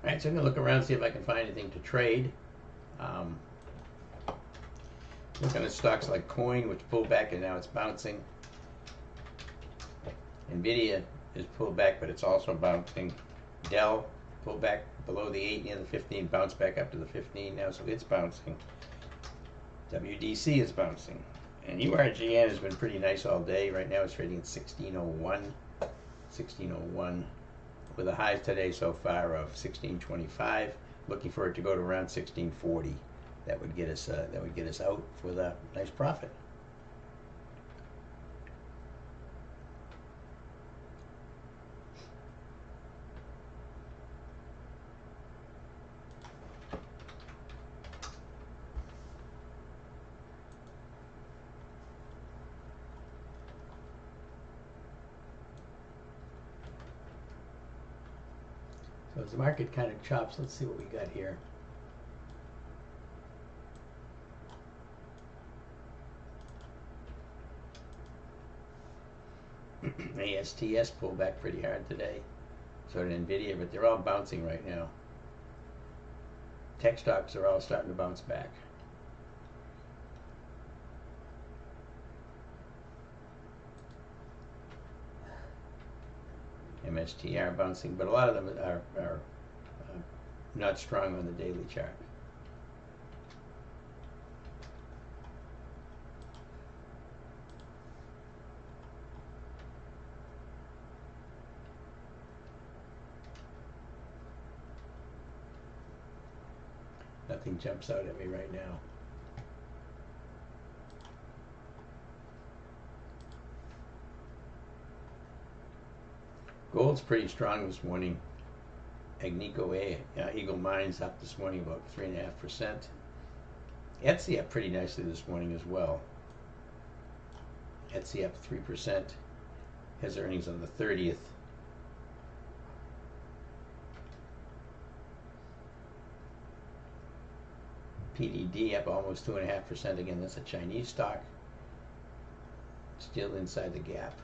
Alright, so I'm going to look around and see if I can find anything to trade. Looking at stocks like Coin, which pulled back and now it's bouncing. Nvidia is pulled back, but it's also bouncing. Dell pulled back below the 8 near the 15, bounced back up to the 15 now, so it's bouncing. WDC is bouncing. And URGN has been pretty nice all day. Right now it's trading at 1601. 1601 with a high today so far of 1625. Looking for it to go to around 1640. That would get us out with a nice profit. So as the market kind of chops, let's see what we got here. ASTS pulled back pretty hard today. So did Nvidia, but they're all bouncing right now. Tech stocks are all starting to bounce back. MSTR bouncing, but a lot of them are not strong on the daily chart. Nothing jumps out at me right now. Gold's pretty strong this morning. Agnico Eagle Mines up this morning about 3.5%. Etsy up pretty nicely this morning as well. Etsy up 3%. Has earnings on the 30th. PDD up almost 2.5%. Again, that's a Chinese stock. Still inside the gap.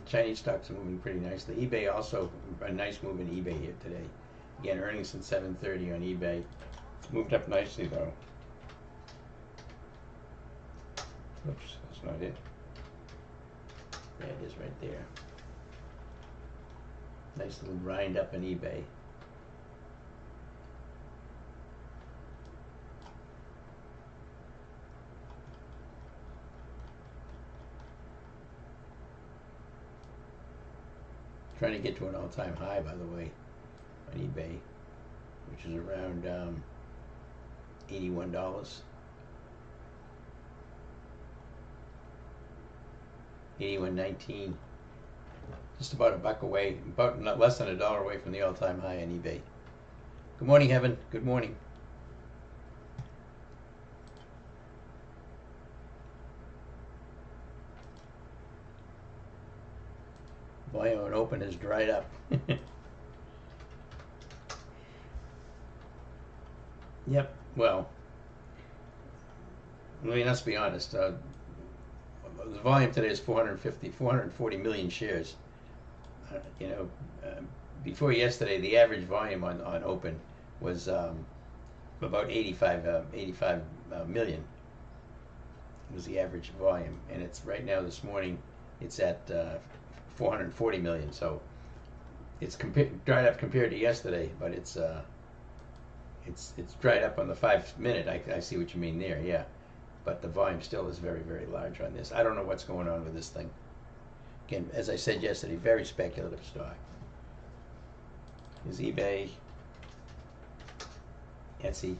Chinese stocks are moving pretty nicely. eBay also, a nice move in eBay here today. Again, earnings since 7:30 on eBay. Moved up nicely though. Oops, that's not it. There it is right there. Nice little grind up in eBay. Trying to get to an all-time high, by the way, on eBay, which is around $81. 81.19. Just about a buck away, about not less than $1 away from the all-time high on eBay. Good morning, Heaven. Good morning. Volume on open has dried up. Yep. Well, let's be honest. The volume today is 440 million shares. Before yesterday, the average volume on open was about 85 million. Was the average volume, and it's right now this morning it's at 440 million. So it's dried up compared to yesterday, but it's dried up on the 5-minute. I see what you mean there, yeah. But the volume still is very, very large on this. I don't know what's going on with this thing. Again, as I said yesterday, very speculative stock. Is eBay, Etsy.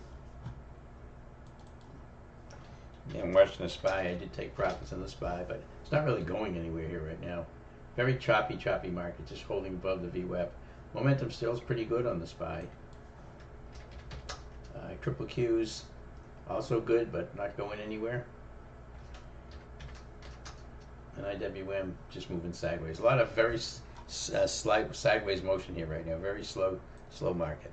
Yeah, I'm watching the SPY. I did take profits on the SPY, but it's not really going anywhere here right now. Very choppy market, just holding above the VWAP. Momentum still is pretty good on the SPY. Triple Qs, also good, but not going anywhere. And IWM just moving sideways. A lot of very slight sideways motion here right now. Very slow market.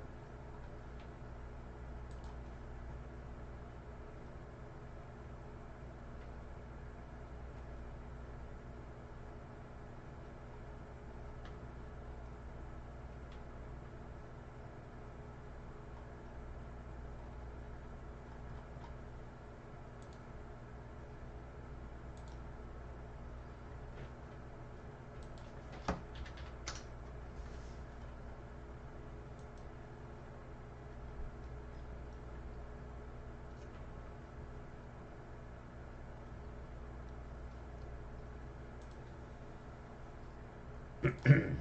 Again,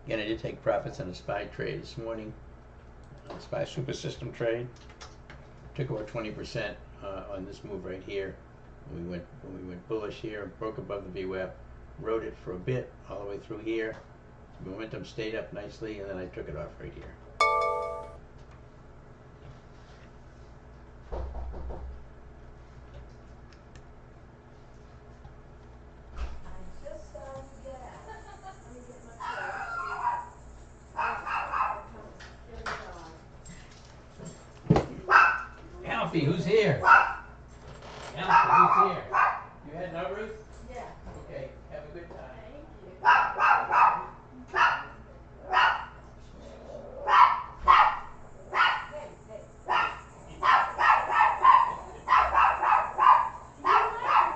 I did take profits on a SPY trade this morning. SPY super system trade. Took over 20% on this move right here. When we went bullish here, broke above the VWAP, rode it for a bit all the way through here. Momentum stayed up nicely, and then I took it off right here. Alfie, who's here? Alfie, who's here? You had numbers? Yeah. Okay, have a good time. Thank you. Hey, hey. Do you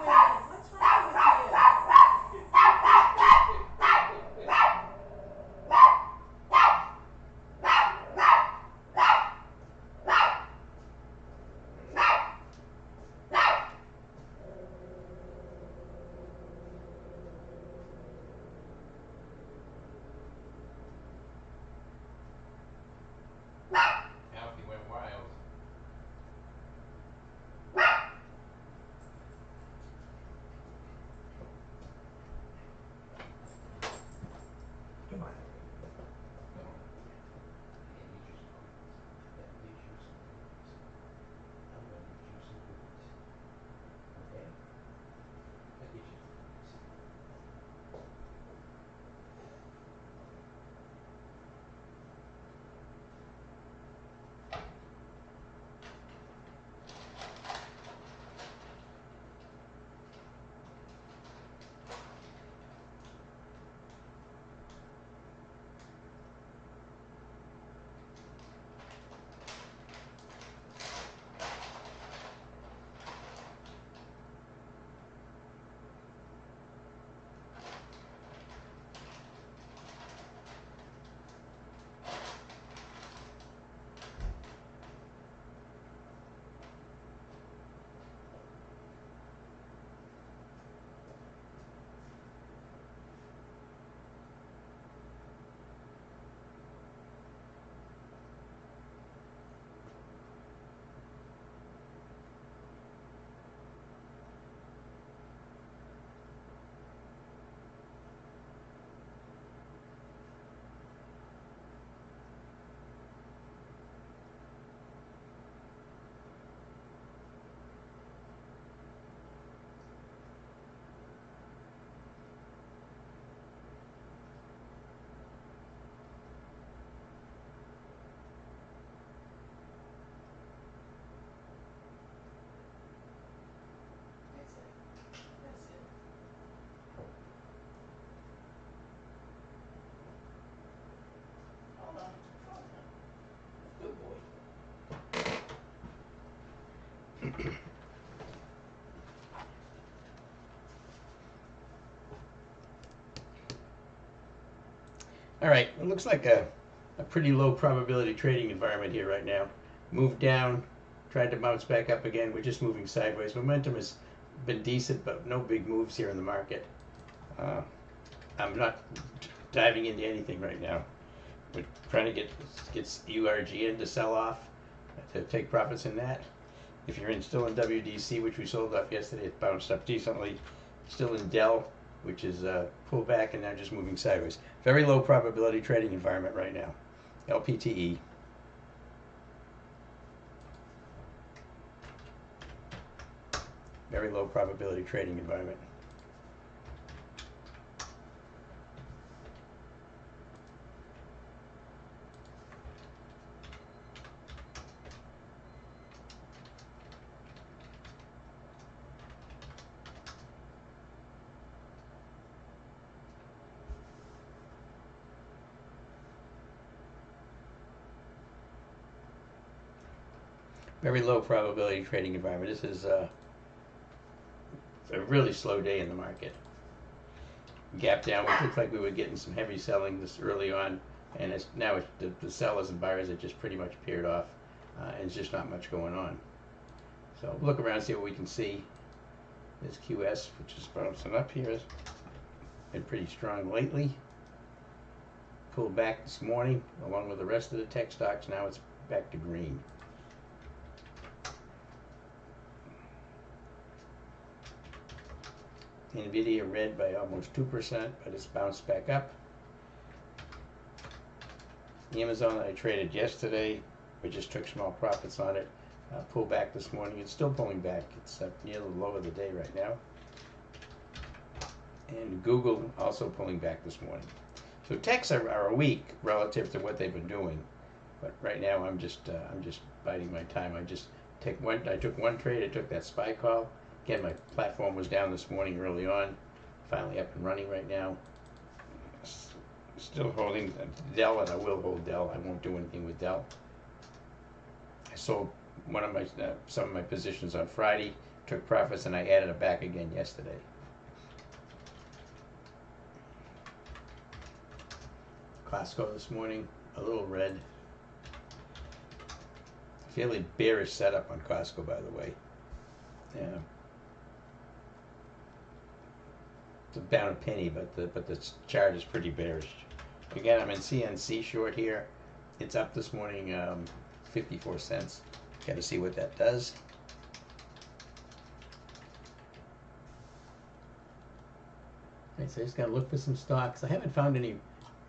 like women? What's wrong with you? Alfie went wild. Come on. Come on. Yeah, you just go. Yeah, you choose some cookies. I'm going to get you some cookies. Okay? I'll get you some cookies. That's it. Hold on. Hold on. Good boy. All right, it looks like a pretty low probability trading environment here right now. Moved down, tried to bounce back up again. We're just moving sideways. Momentum has been decent, but no big moves here in the market. I'm not diving into anything right now. We're trying to get URG in to sell off, to take profits in that. If you're still in WDC, which we sold off yesterday, it bounced up decently. Still in Dell, which is pulled back and now just moving sideways. Very low probability trading environment right now. LPTE. Very low probability trading environment. Very low probability trading environment. This is a really slow day in the market. Gap down. It looked like we were getting some heavy selling this early on, and the sellers and buyers have just pretty much appeared off, and it's just not much going on. So look around, see what we can see. There's QS, which is bouncing up here. It's been pretty strong lately. Pulled back this morning along with the rest of the tech stocks. Now it's back to green. Nvidia red by almost 2%, but it's bounced back up. Amazon I traded yesterday, we just took small profits on it. Pulled back this morning. It's still pulling back. It's near the low of the day right now. And Google also pulling back this morning. So techs are weak relative to what they've been doing, but right now I'm just biding my time. I took one trade. I took that SPY call. Again, my platform was down this morning early on. Finally up and running right now. Still holding Dell, and I will hold Dell. I won't do anything with Dell. I sold some of my positions on Friday, took profits, and I added it back again yesterday. Costco this morning, a little red. Fairly bearish setup on Costco, by the way. Yeah. It's down a penny, but the chart is pretty bearish. Again, I'm in CNC short here. It's up this morning 54 cents. Got to see what that does. Okay, so I just got to look for some stocks. I haven't found any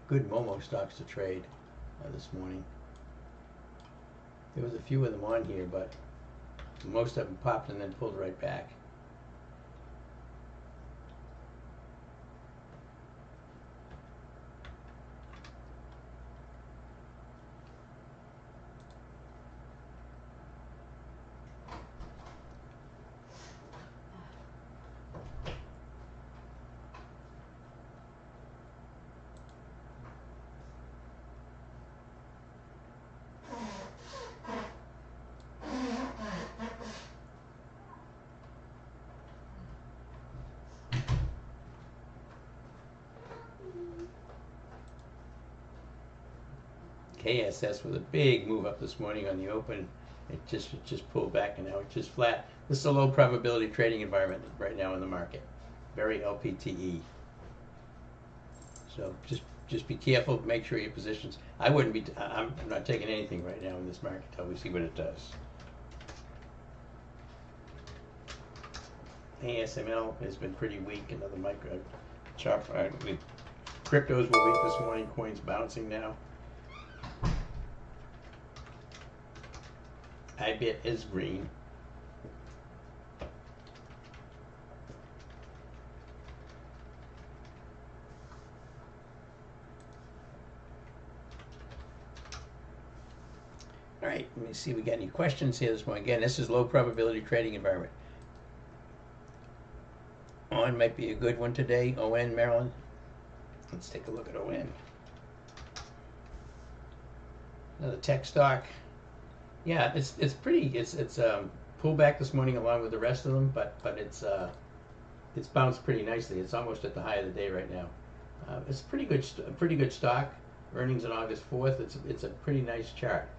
good Momo stocks to trade this morning. There was a few of them on here, but most of them popped and then pulled right back. KSS with a big move up this morning on the open. It just pulled back and now it's just flat. This is a low probability trading environment right now in the market. Very LPTE. So just be careful. Make sure your positions. I'm not taking anything right now in this market until we see what it does. ASML has been pretty weak. Another micro chop. The cryptos were weak this morning. Coins bouncing now. IBIT is green. All right, let me see if we got any questions here this morning. Again, this is low probability trading environment. ON might be a good one today. ON, Maryland. Let's take a look at ON. Another tech stock. Yeah, it's pulled back this morning along with the rest of them, but it's bounced pretty nicely. It's almost at the high of the day right now. It's a pretty good stock. Earnings on August 4th. It's a pretty nice chart.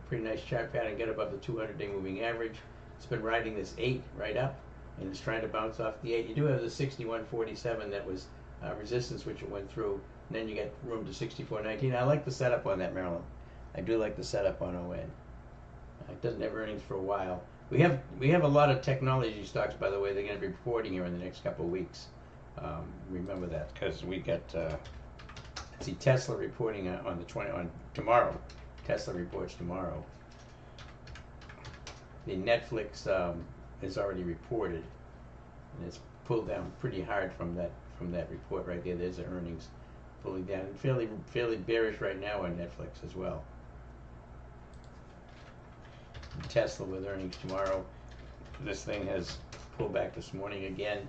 Pretty nice chart pattern. Get above the 200-day moving average. It's been riding this 8 right up, and it's trying to bounce off the 8. You do have the 61.47 that was resistance, which it went through. And then you get room to 64.19. I like the setup on that, Maryland. I do like the setup on ON. It doesn't have earnings for a while. We have a lot of technology stocks, by the way. They're going to be reporting here in the next couple of weeks. Remember that, because we got see Tesla reporting on tomorrow. Tesla reports tomorrow. The Netflix is already reported, and it's pulled down pretty hard from that report right there. There's the earnings pulling down. Fairly bearish right now on Netflix as well. Tesla with earnings tomorrow. This thing has pulled back this morning again.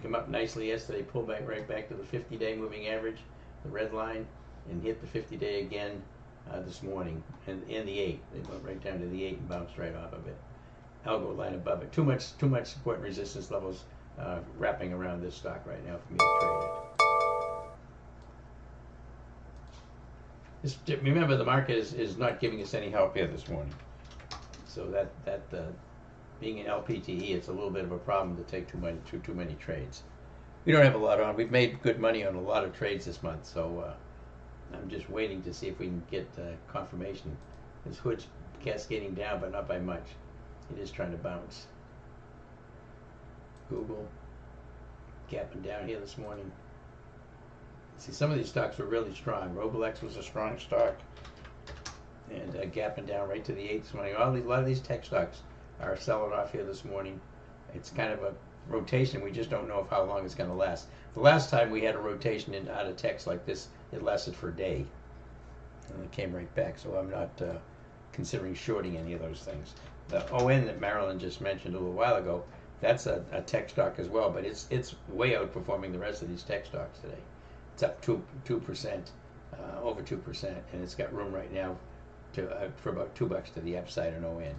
Came up nicely yesterday, pulled back right back to the 50-day moving average, the red line, and hit the 50-day again this morning, and the 8. They went right down to the 8 and bounced right off of it. Algo line above it. Too much support and resistance levels wrapping around this stock right now for me to trade it. Remember, the market is not giving us any help here this morning. So being an LPTE, it's a little bit of a problem to take too many trades. We don't have a lot on. We've made good money on a lot of trades this month, so I'm just waiting to see if we can get confirmation. This hood's cascading down, but not by much. It is trying to bounce. Google gapping down here this morning. See, some of these stocks were really strong. Roblex was a strong stock, and gapping down right to the 8 this morning. A lot of these tech stocks are selling off here this morning. It's kind of a rotation. We just don't know of how long it's going to last. The last time we had a rotation out of techs like this, it lasted for a day, and it came right back. So I'm not considering shorting any of those things. The ON that Marilyn just mentioned a little while ago, that's a tech stock as well, but it's way outperforming the rest of these tech stocks today. It's up 2%, over 2%, and it's got room right now to for about $2 to the upside on ON.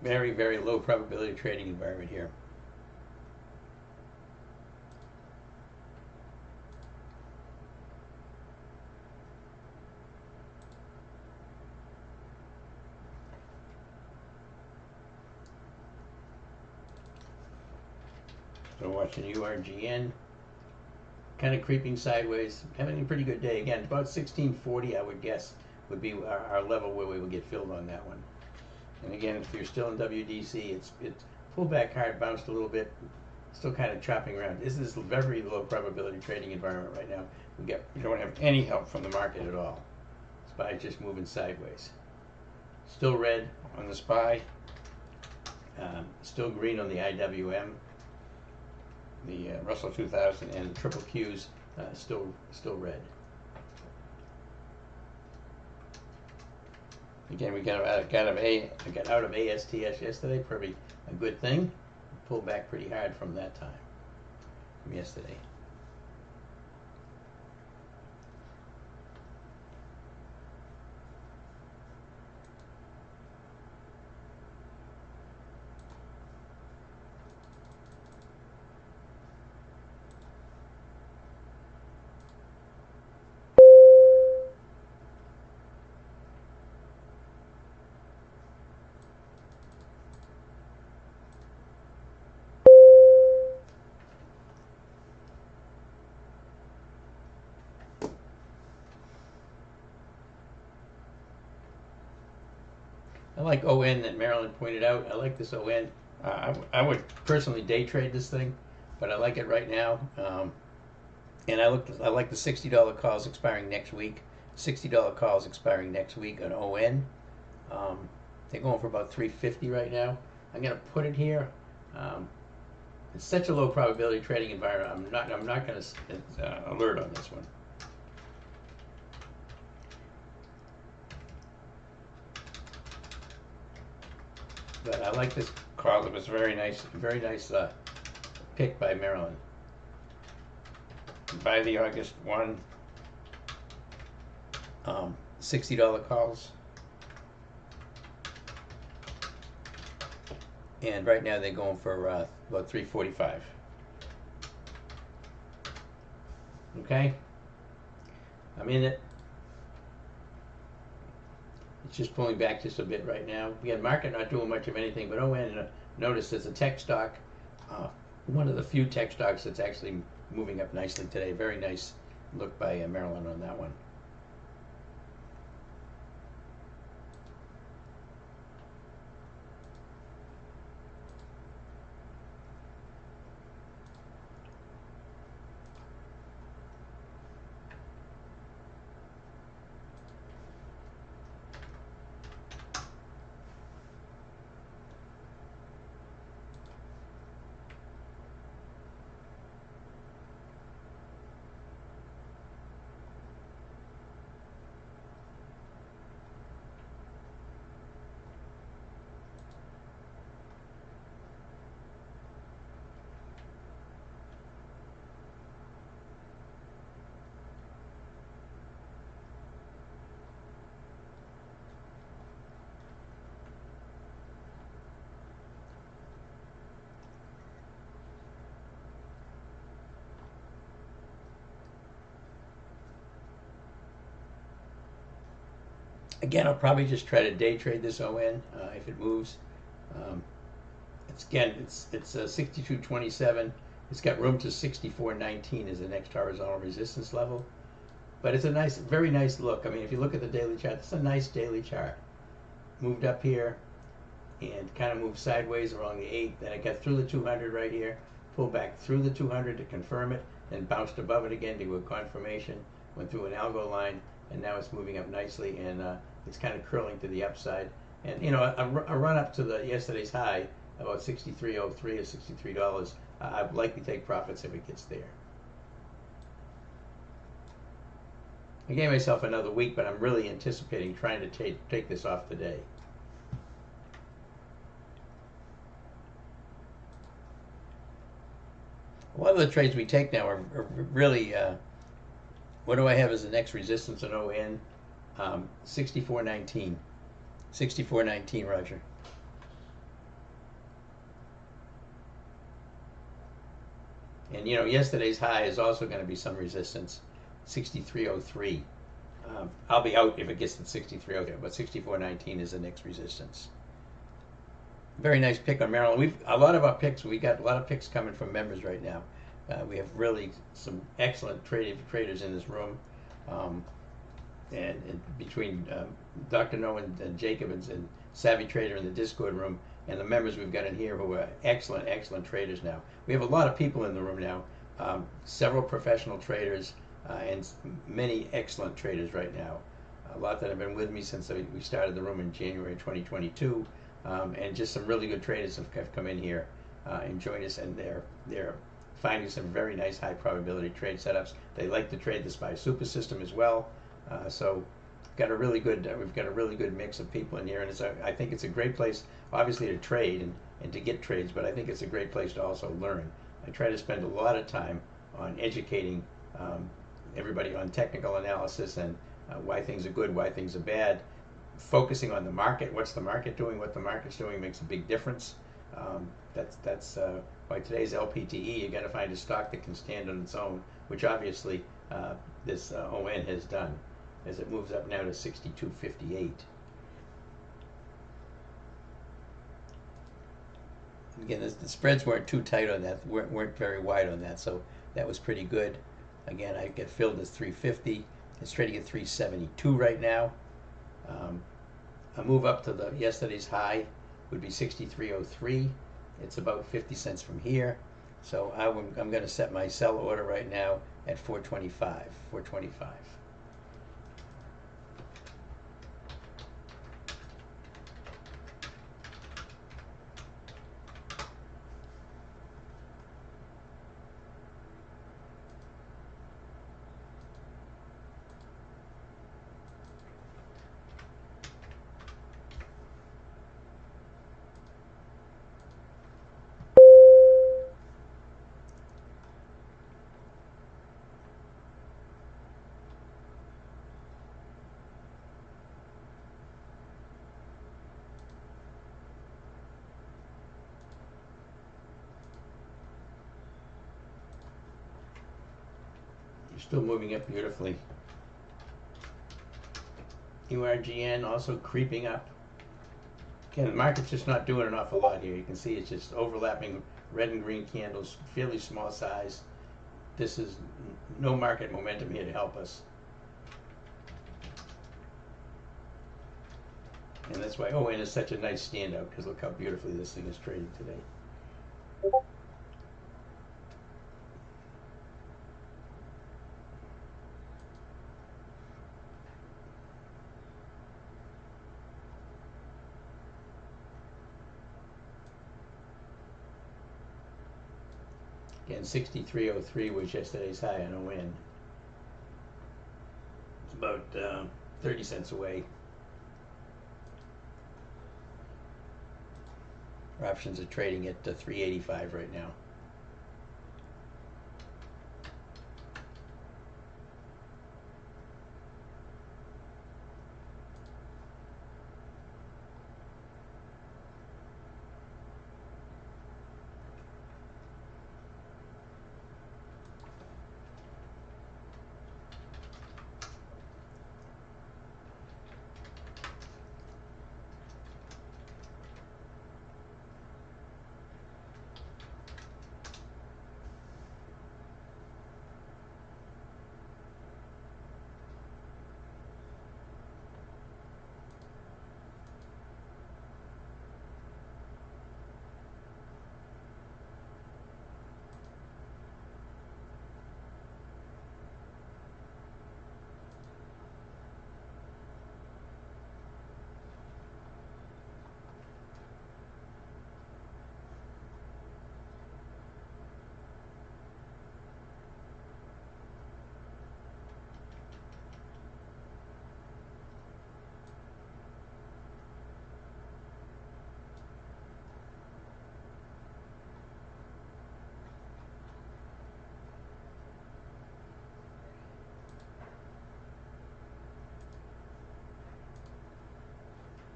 Very, very low probability trading environment here. So watching URGN, kind of creeping sideways, having a pretty good day. Again, about 1640, I would guess, would be our level where we would get filled on that one. And again, if you're still in WDC, it's pulled back hard, bounced a little bit, still kind of chopping around. This is a very low probability trading environment right now. We don't have any help from the market at all. SPY is just moving sideways. Still red on the SPY. Still green on the IWM. The Russell 2000 and the triple Qs still red. Again, we got out of ASTS yesterday, probably a good thing. Pulled back pretty hard from that time, from yesterday. I like ON that Marilyn pointed out. I like this ON. I would personally day trade this thing, but I like it right now. And I like the $60 calls expiring next week. $60 calls expiring next week on ON. They're going for about $350 right now. I'm gonna put it here. It's such a low probability trading environment. I'm not gonna alert on this one. But I like this call. It was very nice pick by Marilyn. By the August 1, $60 calls. And right now they're going for about $345. Okay, I'm in it. It's just pulling back just a bit right now. Again, market not doing much of anything, but notice there's a tech stock, uh, one of the few tech stocks that's actually moving up nicely today. Very nice look by Marilyn on that one. Again, I'll probably just try to day trade this ON if it moves. Um, it's 62.27. It's got room to 64.19 as the next horizontal resistance level. But it's a nice, very nice look. I mean, if you look at the daily chart, it's a nice daily chart. Moved up here and kind of moved sideways along the 8. Then it got through the 200 right here, pulled back through the 200 to confirm it, then bounced above it again to do a confirmation, went through an algo line, and now it's moving up nicely, and it's kind of curling to the upside. And, you know, a run up to the yesterday's high, about 63.03 or $63, I'd likely take profits if it gets there. I gave myself another week, but I'm really anticipating trying to take this off today. A lot of the trades we take now are really, what do I have as the next resistance on ON? 64.19. 64.19, Roger. And, you know, yesterday's high is also going to be some resistance, 63.03. I'll be out if it gets to 63.03, but 64.19 is the next resistance. Very nice pick on Maryland. We got a lot of picks coming from members right now. We have really some excellent traders in this room, and between Dr. Noah and Jacob and Savvy Trader in the Discord room, and the members we've got in here who are excellent traders now. We have a lot of people in the room now, several professional traders, and many excellent traders right now. A lot that have been with me since we started the room in January 2022, and just some really good traders have come in here and joined us, and they're finding some very nice high probability trade setups. They like to trade the SPY super system as well, so we've got a really good mix of people in here, and I think it's a great place, obviously, to trade and to get trades, but I think it's a great place to also learn. I try to spend a lot of time on educating everybody on technical analysis and why things are good, why things are bad, focusing on the market, what's the market doing, what the market's doing makes a big difference. That's why today's LPTE, you got to find a stock that can stand on its own, which obviously this ON has done, as it moves up now to 62.58. Again, the spreads weren't too tight on that, weren't very wide on that, so that was pretty good. Again, I get filled as 350. It's trading at 372 right now. A move up to the yesterday's high would be 63.03. It's about 50 cents from here. So I'm going to set my sell order right now at 425. 425. Still moving up beautifully. URGN also creeping up. Again, the market's just not doing an awful lot here. You can see it's just overlapping red and green candles, fairly small size. This is no market momentum here to help us. And that's why ON is such a nice standout, because look how beautifully this thing is trading today. Again, 63.03 was yesterday's high on ON. It's about 30 cents away. Our options are trading at 385 right now.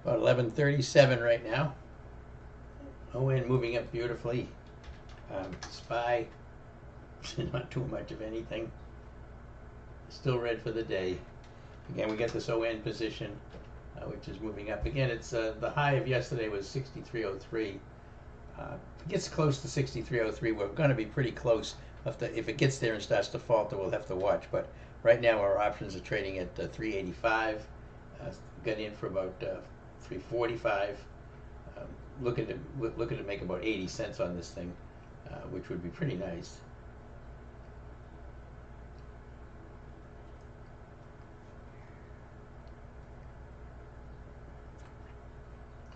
About 11:37 right now. ON moving up beautifully. SPY, not too much of anything. Still red for the day. Again, we get this ON position, which is moving up. Again, it's the high of yesterday was 63.03. If it gets close to 63.03, we're going to be pretty close. If it gets there and starts to falter, we'll have to watch. But right now, our options are trading at 385. Got in for about 345. Looking to make about 80 cents on this thing, which would be pretty nice.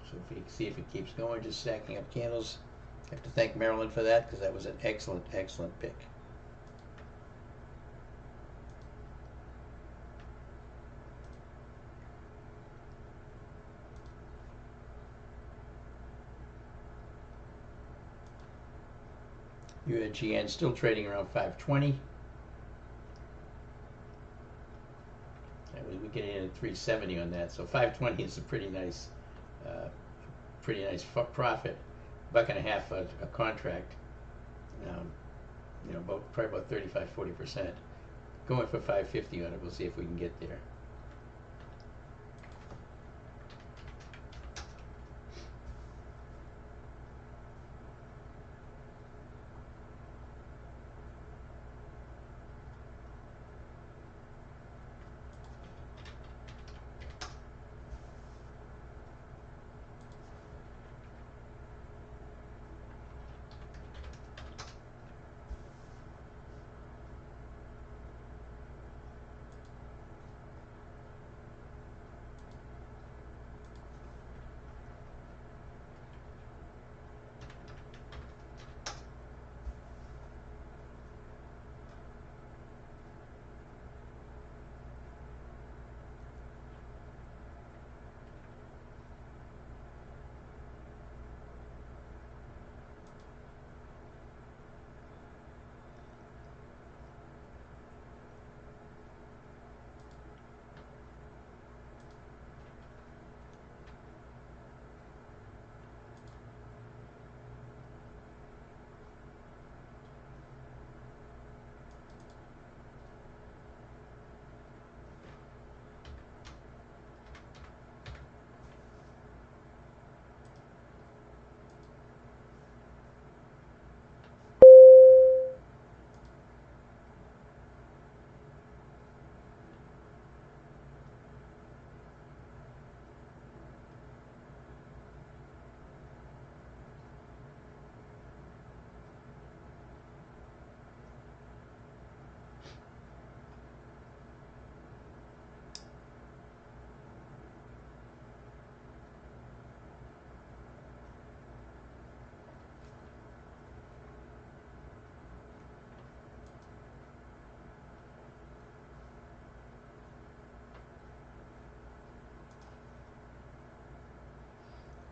So if you see if it keeps going, just stacking up candles. I have to thank Marilyn for that, because that was an excellent, excellent pick. UGN still trading around 520. We get in at 370 on that, so 520 is a pretty nice profit. $1.50 a contract. Probably about 35-40%. Going for 550 on it. We'll see if we can get there.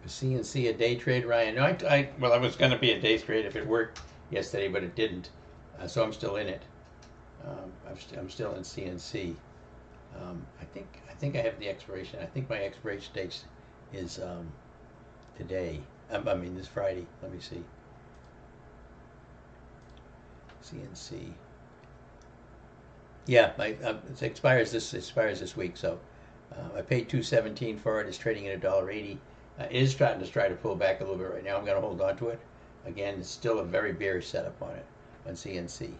CNC a day trade, Ryan? No, well, I was going to be a day trade if it worked yesterday, but it didn't. So I'm still in it. I'm still in CNC. I think I have the expiration. I think my expiration date is today. I mean this Friday. Let me see. CNC. Yeah, it expires this week. So I paid $2.17 for it. It's trading at $1.80. It is starting to try to pull back a little bit right now. I'm going to hold on to it. Again, it's still a very bearish setup on it on CNC.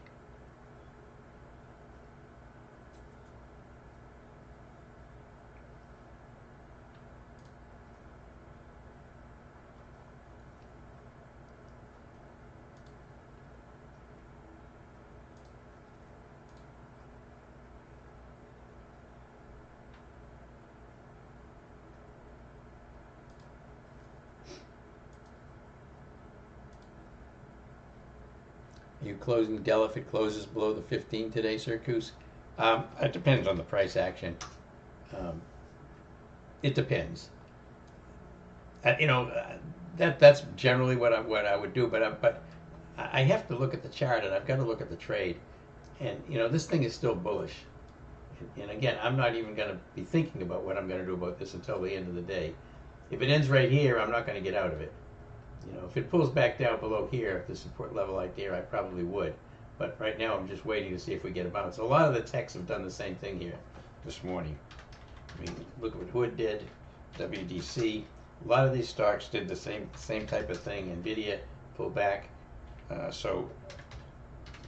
Are you closing Dell if it closes below the 15 today, Sir Coos? It depends on the price action. Um, it depends. That's generally what I would do. But I have to look at the chart and I've got to look at the trade. And this thing is still bullish. And again, I'm not even going to be thinking about what I'm going to do about this until the end of the day. If it ends right here, I'm not going to get out of it. If it pulls back down below here, the support level right there, I probably would. But right now, I'm just waiting to see if we get a bounce. A lot of the techs have done the same thing here this morning. I mean, look at what Hood did, WDC. A lot of these stocks did the same type of thing. NVIDIA pulled back. So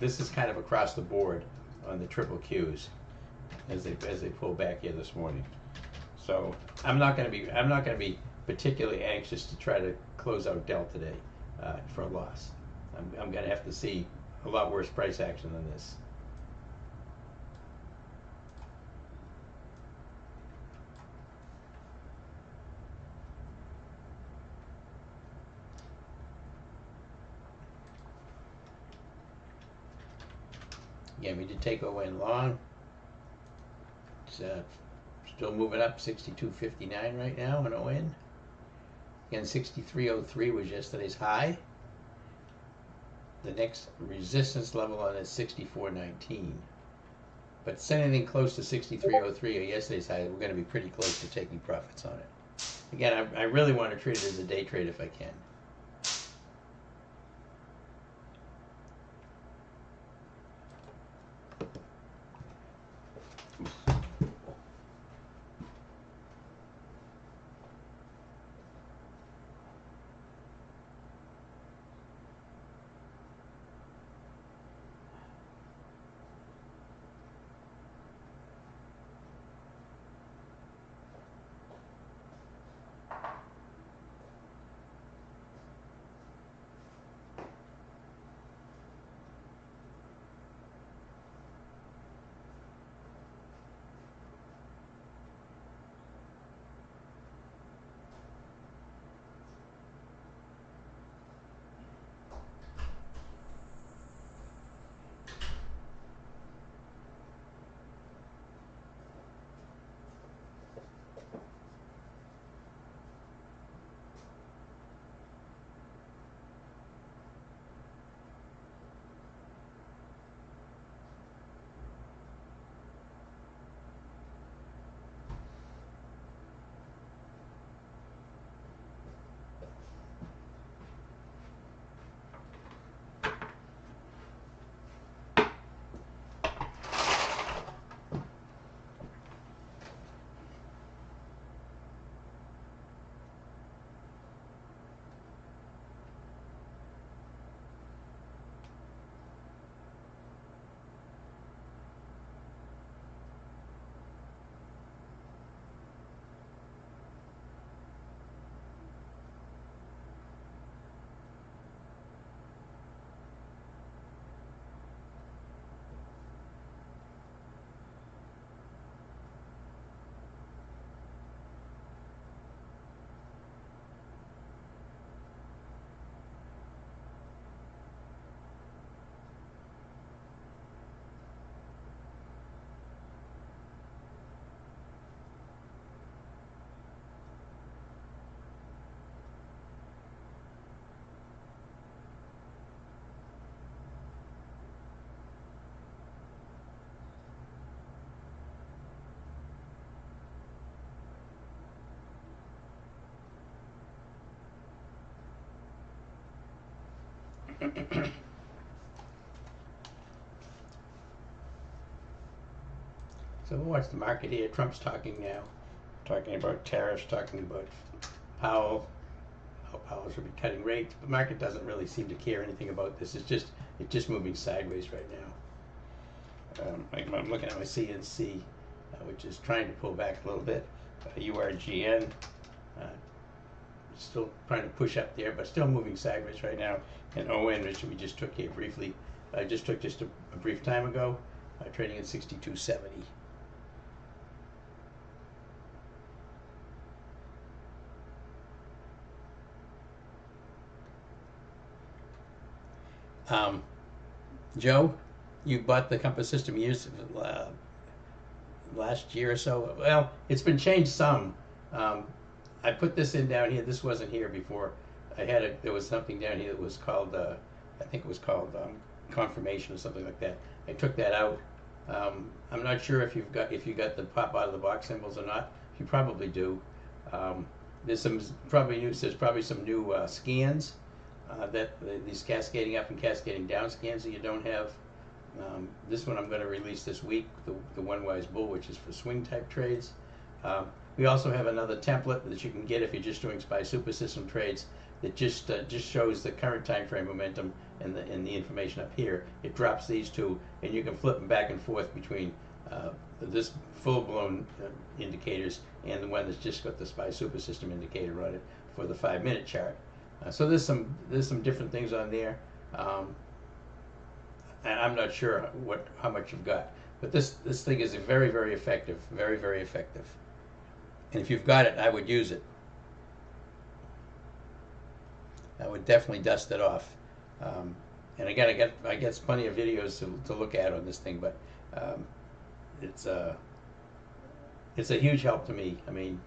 this is kind of across the board on the triple Qs as they pull back here this morning. So I'm not going to be particularly anxious to try to close out Dell today for a loss. I'm going to have to see a lot worse price action than this. Again, we did take ON long. It's still moving up, 62.59 right now on ON. Again, 63.03 was yesterday's high. The next resistance level on it is 64.19. But it's anything close to 63.03 or yesterday's high, we're going to be pretty close to taking profits on it. Again, I really want to treat it as a day trade if I can. So we'll watch the market here. Trump's talking now, talking about tariffs, talking about Powell, how Powell should be cutting rates. The market doesn't really seem to care anything about this. It's just moving sideways right now. I'm looking at my CNC, which is trying to pull back a little bit. URGN, still trying to push up there, but still moving sideways right now. And ON, which we just took here briefly, I just took just a brief time ago, trading at 62.70. Joe, you bought the Compass System last year or so. Well, it's been changed some. I put this in down here. This wasn't here before. There was something down here that was called, I think it was called confirmation or something like that. I took that out. I'm not sure if you got the pop out of the box symbols or not. You probably do. There's some probably some new scans these cascading up and cascading down scans that you don't have. This one I'm going to release this week, the One Wise Bull, which is for swing type trades. We also have another template that you can get if you're just doing SPY Super System trades that just shows the current time frame momentum and the information up here. It drops these two, and you can flip them back and forth between this full-blown indicators and the one that's just got the SPY Super System indicator on it for the 5-minute chart. So there's some different things on there, and I'm not sure how much you've got, but this thing is very, very effective, very, very effective. And if you've got it, I would use it. I would definitely dust it off. And again, I get plenty of videos to look at on this thing, but it's a huge help to me. I mean,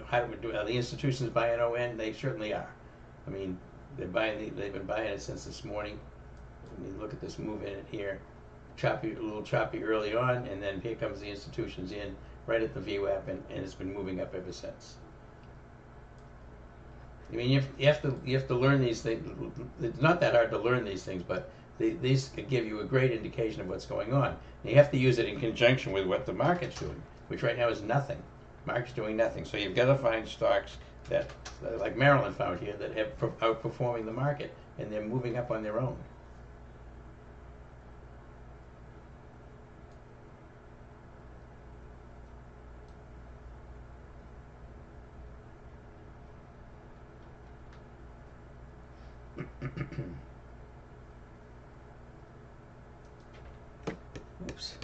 how do we do? Are the institutions buying ON? They certainly are. I mean, they've been buying it since this morning. I mean, look at this move in it here. A little choppy early on, and then here comes the institutions in right at the VWAP, and it's been moving up ever since. I mean, you have to learn these things. It's not that hard to learn these things, but these give you a great indication of what's going on. And you have to use it in conjunction with what the market's doing, which right now is nothing. Market's doing nothing. So you've got to find stocks that, like Maryland found here, that have outperforming the market, and they're moving up on their own. Oops.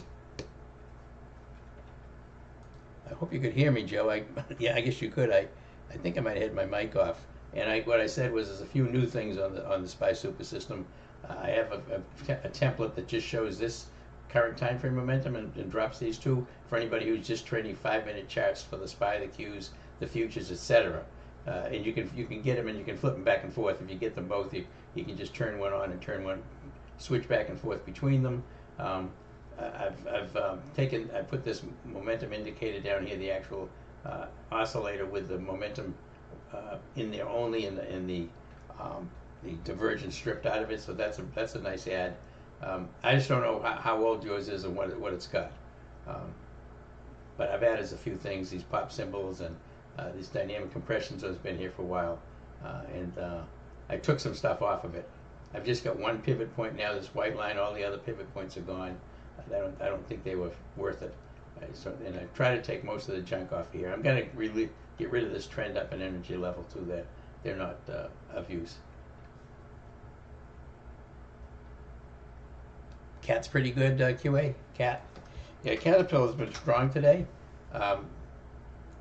I hope you could hear me, Joe. Yeah, I guess you could. I think I might have had my mic off. And what I said was there's a few new things on the SPY Super System. I have a template that just shows this current time frame momentum and drops these two for anybody who's just trading 5-minute charts for the SPY, the Qs, the futures, etc. And you can get them and you can flip them back and forth. If you get them both, you can just turn one on and turn one, switch back and forth between them. I put this momentum indicator down here, the actual oscillator with the momentum in there only, and the divergence stripped out of it. So that's a nice add. I just don't know how old yours is and what it's got. But I've added a few things, these pop symbols and these dynamic compressions that's been here for a while, and I took some stuff off of it. I've just got one pivot point now, this white line. All the other pivot points are gone. I don't think they were worth it. And I try to take most of the junk off here. I'm going to really get rid of this trend up in energy level too. That they're not of use. Cat's pretty good, QA. Cat. Yeah, Caterpillar's been strong today.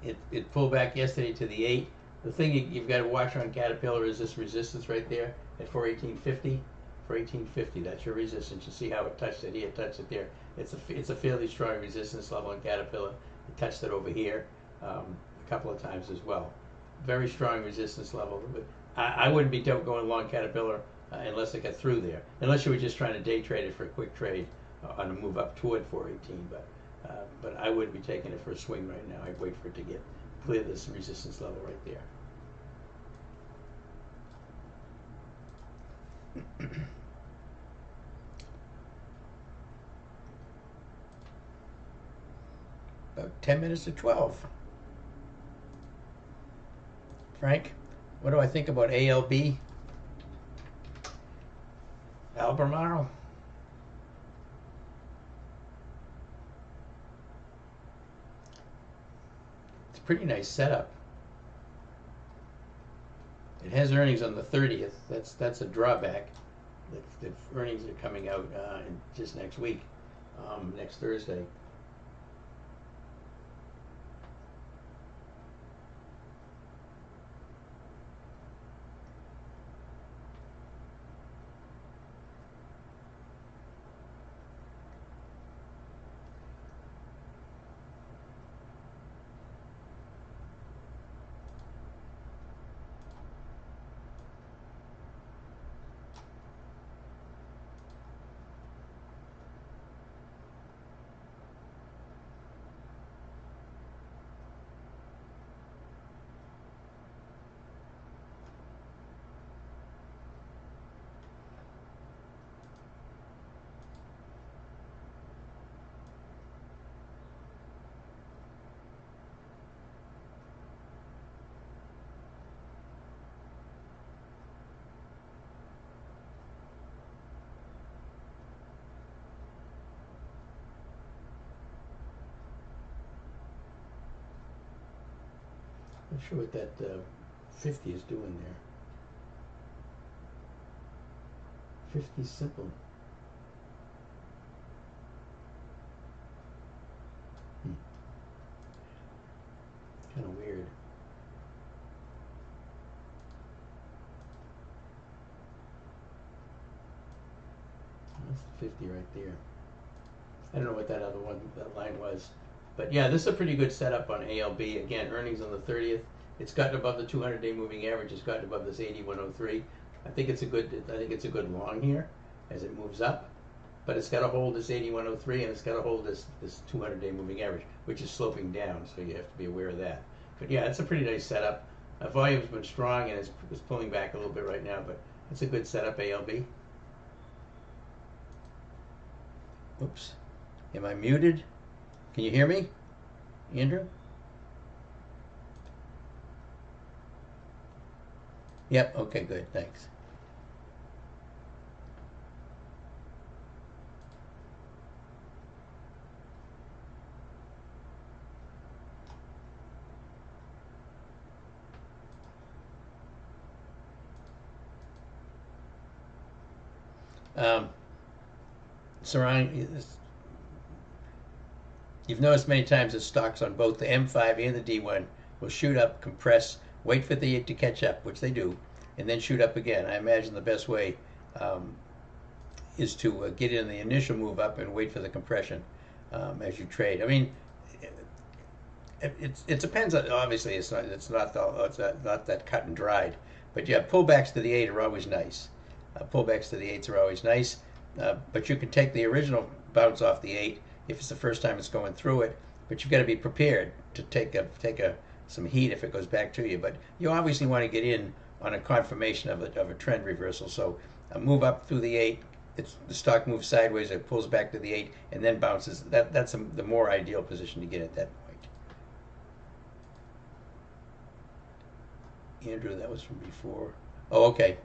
It pulled back yesterday to the 8. The thing you've got to watch on Caterpillar is this resistance right there at 418.50. 418.50, that's your resistance. You see how it touched it here, touched it there. It's a fairly strong resistance level on Caterpillar. It touched it over here a couple of times as well. Very strong resistance level. But I wouldn't be going long Caterpillar unless it got through there. Unless you were just trying to day trade it for a quick trade on a move up toward 418. But I wouldn't be taking it for a swing right now. I'd wait for it to clear this resistance level right there. About 10 minutes to 12. Frank, what do I think about ALB? Albemarle? It's a pretty nice setup. It has earnings on the 30th. That's a drawback. The earnings are coming out just next week, next Thursday. Not sure what that 50 is doing there. 50 simple. Kind of weird. That's the 50 right there. I don't know what that other one, that line was. But yeah, this is a pretty good setup on ALB. Again, earnings on the 30th. It's gotten above the 200-day moving average. It's gotten above this 8103. I think it's a good long here as it moves up. But it's got to hold this 8103 and it's got to hold this 200-day moving average, which is sloping down. So you have to be aware of that. But yeah, it's a pretty nice setup. Volume's been strong and it's pulling back a little bit right now, but it's a good setup, ALB. Oops. Am I muted? Can you hear me, Andrew? Yep, okay, good, thanks. Sarang, you've noticed many times that stocks on both the M5 and the D1 will shoot up, compress, wait for the 8 to catch up, which they do, and then shoot up again. I imagine the best way is to get in the initial move up and wait for the compression as you trade. I mean, it depends on, obviously it's not that cut and dried, but yeah, pullbacks to the 8 are always nice. Pullbacks to the 8s are always nice, but you can take the original bounce off the 8 if it's the first time it's going through it, but you've got to be prepared to take some heat if it goes back to you. But you obviously want to get in on a confirmation of a trend reversal. So a move up through the 8, the stock moves sideways, it pulls back to the 8, and then bounces. That's the more ideal position to get at that point. Andrew, that was from before. Oh, okay,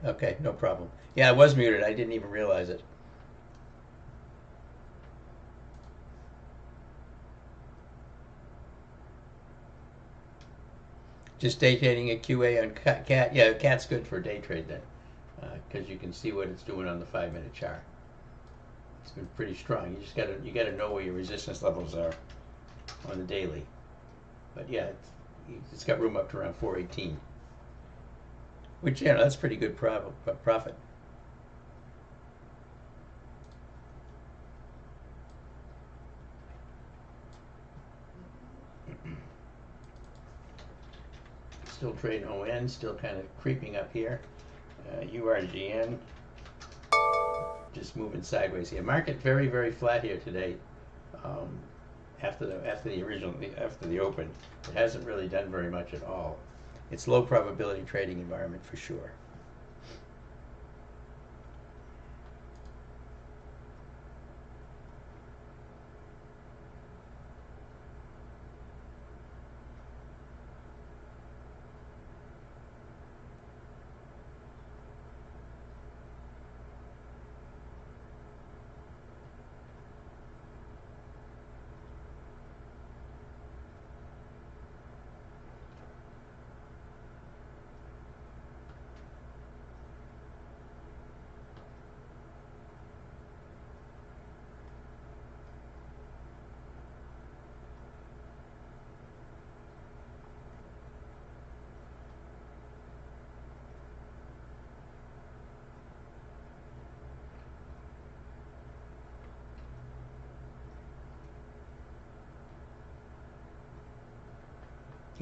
no problem. Yeah, I was muted. I didn't even realize it. Just day trading a QA on CAT. Yeah, CAT's good for a day trade then, because you can see what it's doing on the 5-minute chart. It's been pretty strong. You gotta know where your resistance levels are on the daily. But yeah, it's got room up to around 418, which that's pretty good profit. Still trading ON, still kind of creeping up here. URGN just moving sideways here. Market very, very flat here today. After the open, it hasn't really done very much at all. It's low probability trading environment for sure.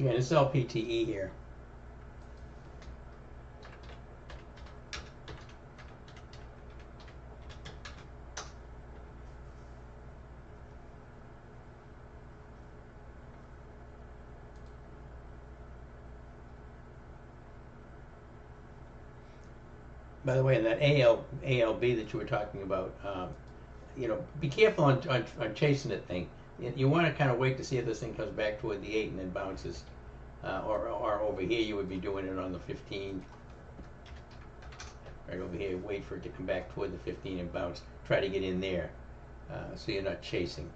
Yeah, it's LPTE here. By the way, in that ALB that you were talking about, be careful on chasing that thing. You want to kind of wait to see if this thing comes back toward the 8 and then bounces. Or over here, you would be doing it on the 15. Right over here, wait for it to come back toward the 15 and bounce. Try to get in there so you're not chasing.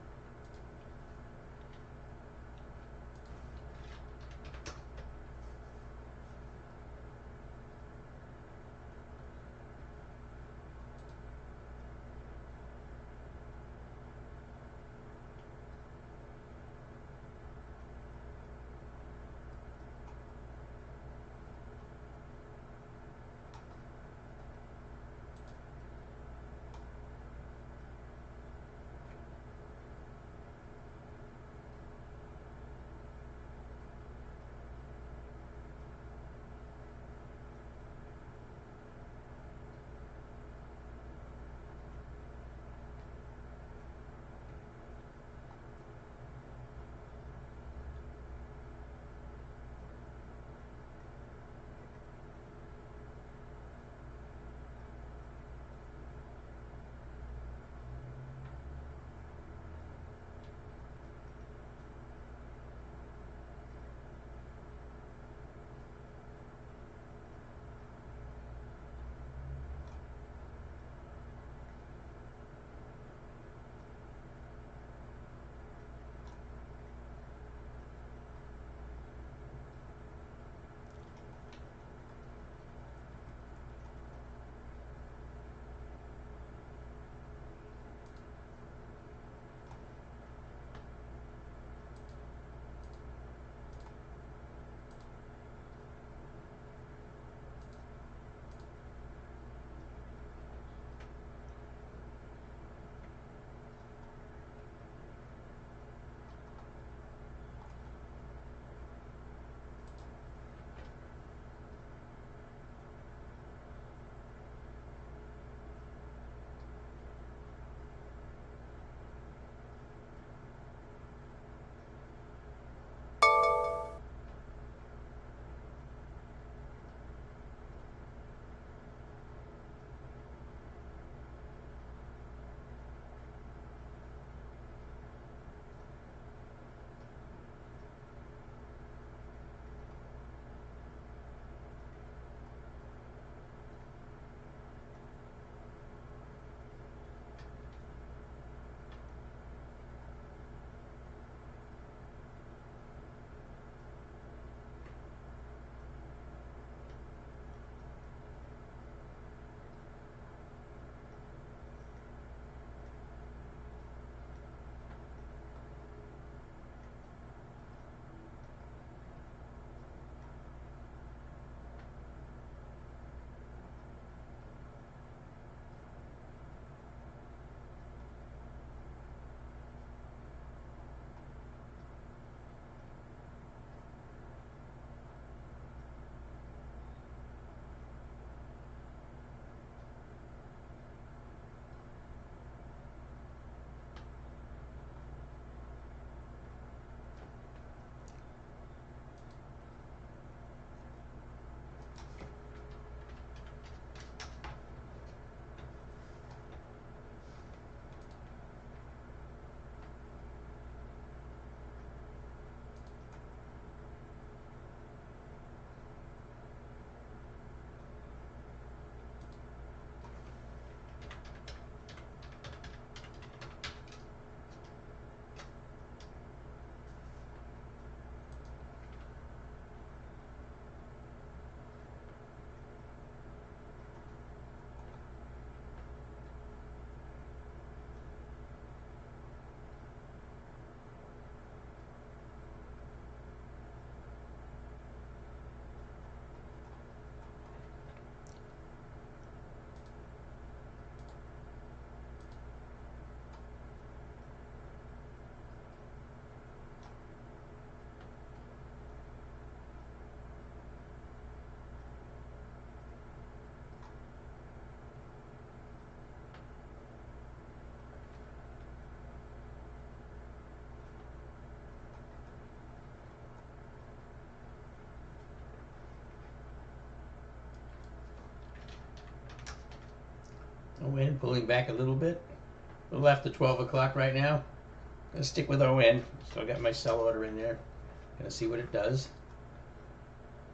ON pulling back a little bit. A little after 12 o'clock right now. Gonna stick with ON. Still got my sell order in there. Gonna see what it does.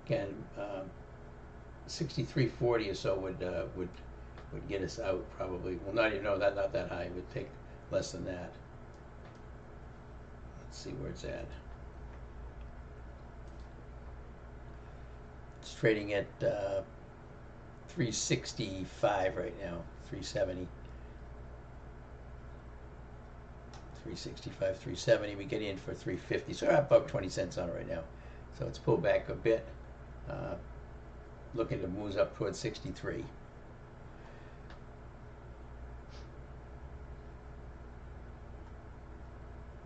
Again, 63.40 or so would get us out probably. Well, not even, no, not that high. It would take less than that. Let's see where it's at. It's trading at 365 right now. 370. 365, 370. We get in for 350. So about 20 cents on it right now. So it's pulled back a bit. Looking to move up towards 63.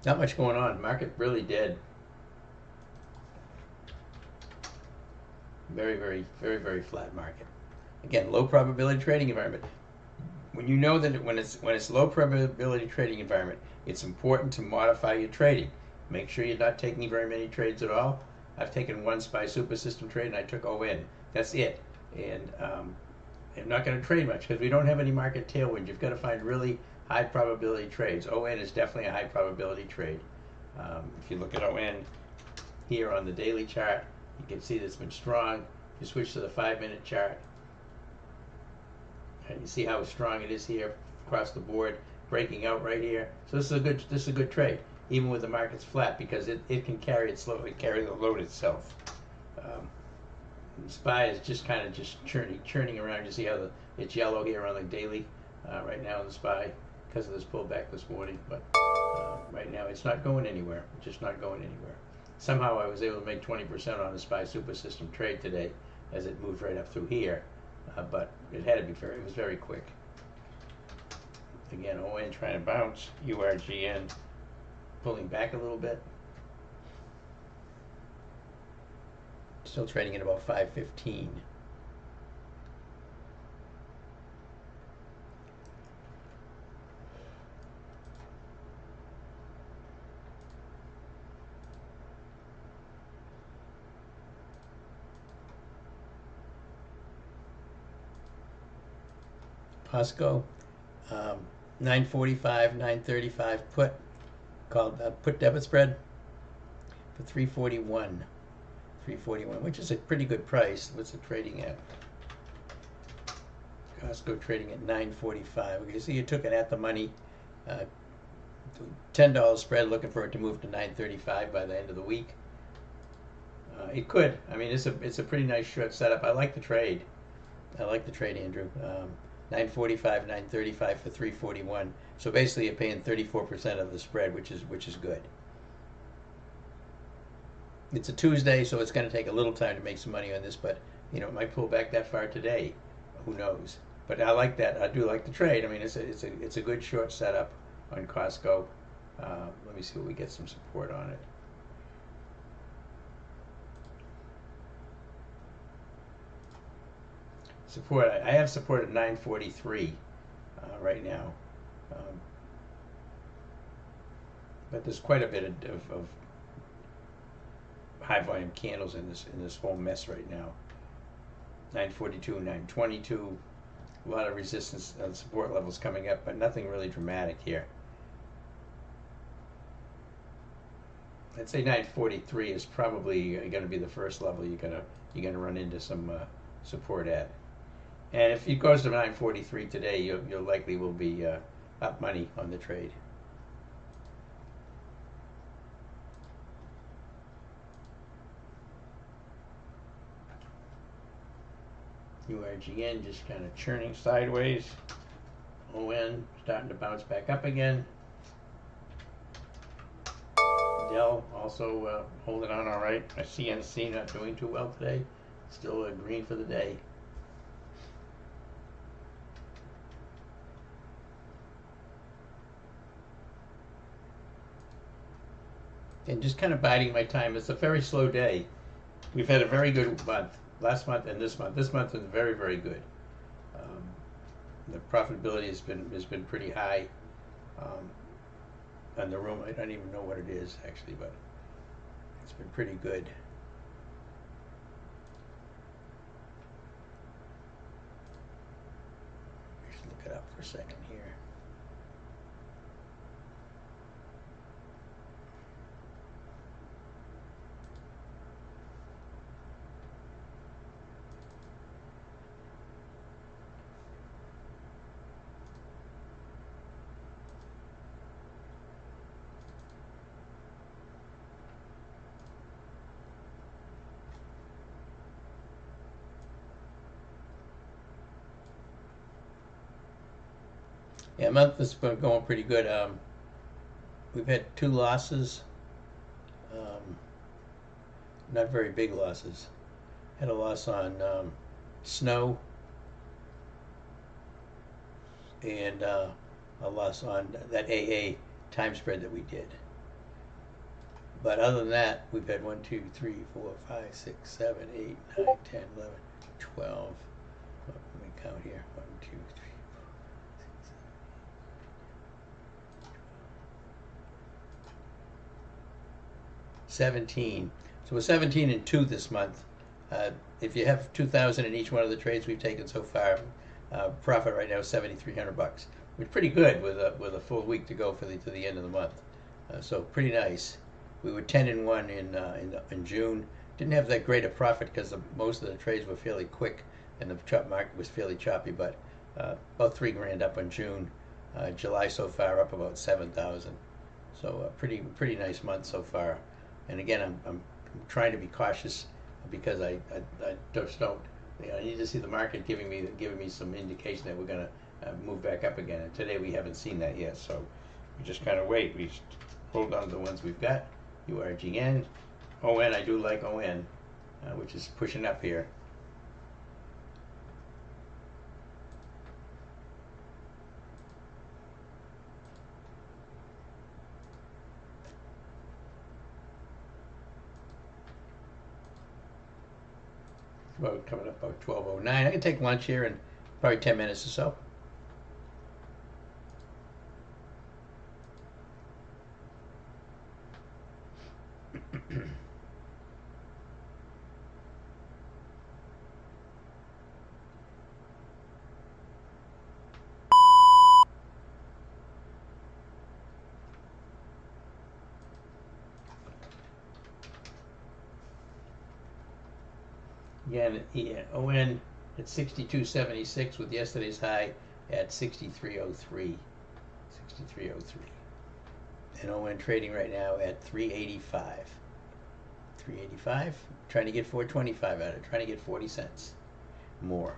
Not much going on. Market really dead. Very, very, very, very flat market. Again, low probability trading environment. When you know that when it's low probability trading environment, it's important to modify your trading. Make sure you're not taking very many trades at all. I've taken one SPY super system trade and I took ON. That's it. And I'm not going to trade much because we don't have any market tailwind. You've got to find really high probability trades. ON is definitely a high probability trade. If you look at ON here on the daily chart, you can see that it's been strong. You switch to the 5-minute chart, and you see how strong it is here across the board, breaking out right here. So this is a good trade, even with the market's flat, because it can carry it slowly, carry the load itself. SPY is just kind of just churning around. You see how it's yellow here on the daily right now in the SPY because of this pullback this morning. But right now it's not going anywhere. It's just not going anywhere. Somehow I was able to make 20% on the SPY super system trade today as it moved right up through here. But it had to be it was very quick. Again, ON trying to bounce. URGN pulling back a little bit. Still trading at about 515. POSCO, 945, 935 put, called put debit spread for 341. 341, which is a pretty good price. What's it trading at? Costco trading at 945. You see, you took it at the money. $10 spread, looking for it to move to 935 by the end of the week. It could. I mean, it's a pretty nice short setup. I like the trade. Andrew. 945, 935 for 341. So basically, you're paying 34% of the spread, which is good. It's a Tuesday, so it's going to take a little time to make some money on this, but it might pull back that far today. Who knows? But I like that. I do like the trade. I mean, it's a good short setup on Costco. Let me see if we get some support on it. Support. I have support at 943 right now, but there's quite a bit of high volume candles in this whole mess right now. 942, 922, a lot of resistance and support levels coming up, but nothing really dramatic here. I'd say 943 is probably going to be the first level you're gonna run into some support at. And if it goes to 943 today, you likely will be up money on the trade. URGN just kind of churning sideways. ON starting to bounce back up again. Dell also holding on all right. My CNC not doing too well today. Still green for the day. And just kind of biding my time. It's a very slow day. We've had a very good month. Last month and this month. This month is very, very good. The profitability has been pretty high. On the room, I don't even know what it is actually, but it's been pretty good. Just look it up for a second here. Yeah, month has been going pretty good. We've had 2 losses, not very big losses. Had a loss on snow and a loss on that AA time spread that we did. But other than that, we've had 1, 2, 3, 4, 5, 6, 7, 8, 9, 10, 11, 12. Let me count here. 1, 2, 3, 17. So we're 17 and 2 this month. If you have 2,000 in each one of the trades we've taken so far, profit right now is $7,300, which is pretty good with a full week to go to the end of the month. So pretty nice. We were 10 and 1 in June. Didn't have that great a profit because most of the trades were fairly quick and the chop market was fairly choppy. But about $3,000 up in June. July so far up about 7,000. So a pretty nice month so far. And again, I'm trying to be cautious because I just don't. I need to see the market giving me some indication that we're going to move back up again. And today we haven't seen that yet, so we just kind of wait. We just hold on to the ones we've got. URGN, ON. I do like ON, which is pushing up here. About coming up about 12:09. I can take lunch here in probably 10 minutes or so. Again, ON at 62.76 with yesterday's high at 63.03. 63.03. And ON trading right now at 385. 385. Trying to get 425 out of it. Trying to get 40 cents more.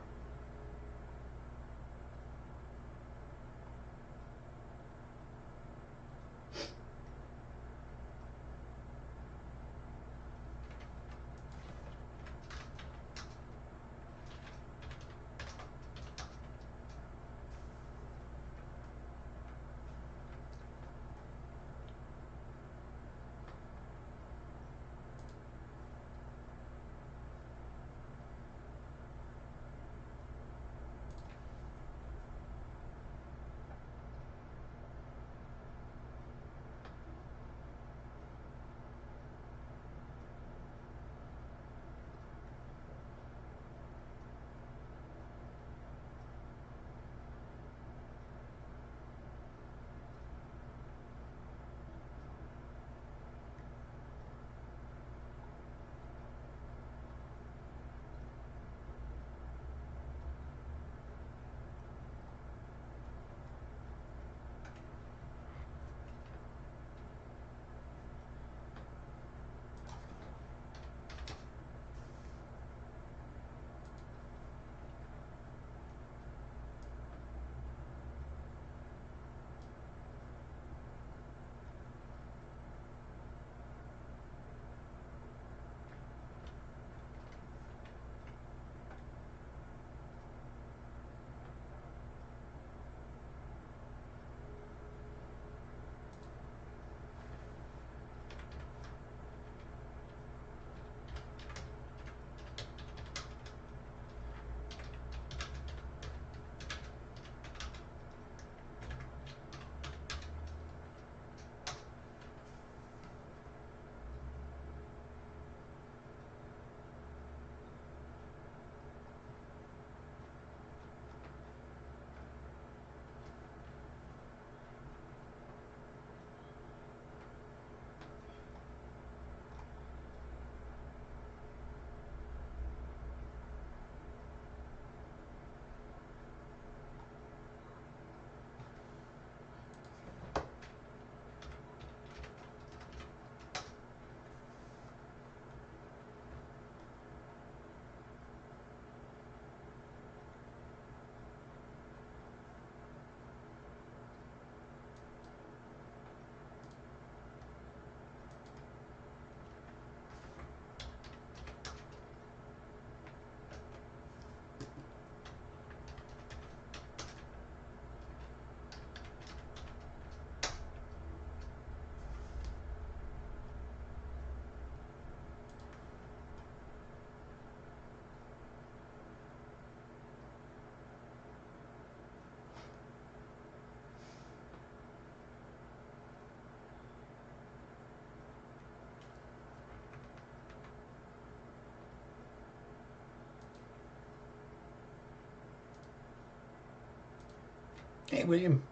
Hey, William.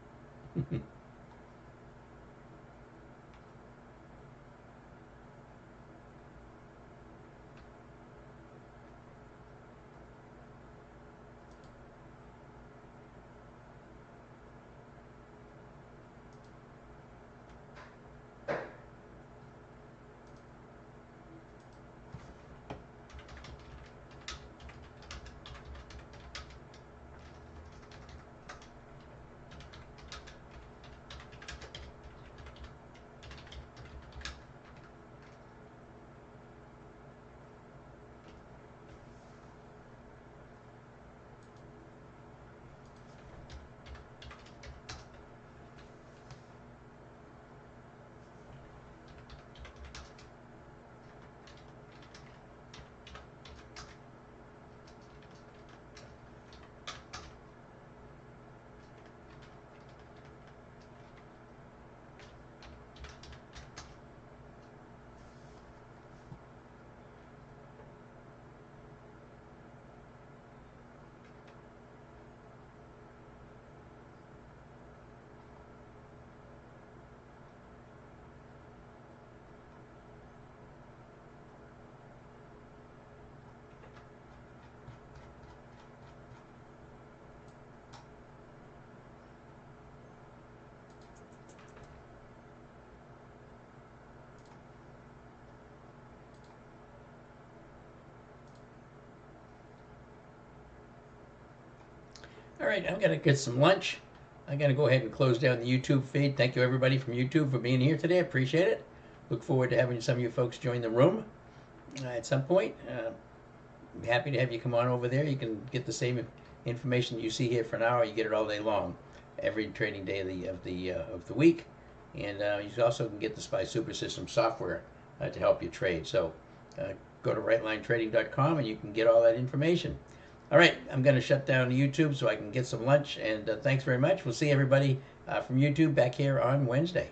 All right, I'm gonna get some lunch. I'm gonna go ahead and close down the YouTube feed. Thank you everybody from YouTube for being here today. I appreciate it. Look forward to having some of you folks join the room at some point. I'm happy to have you come on over there. You can get the same information you see here for an hour. You get it all day long, every trading day of the week, and you also can get the SPY Super System software to help you trade. So go to rightlinetrading.com and you can get all that information. All right, I'm going to shut down YouTube so I can get some lunch, and thanks very much. We'll see everybody from YouTube back here on Wednesday.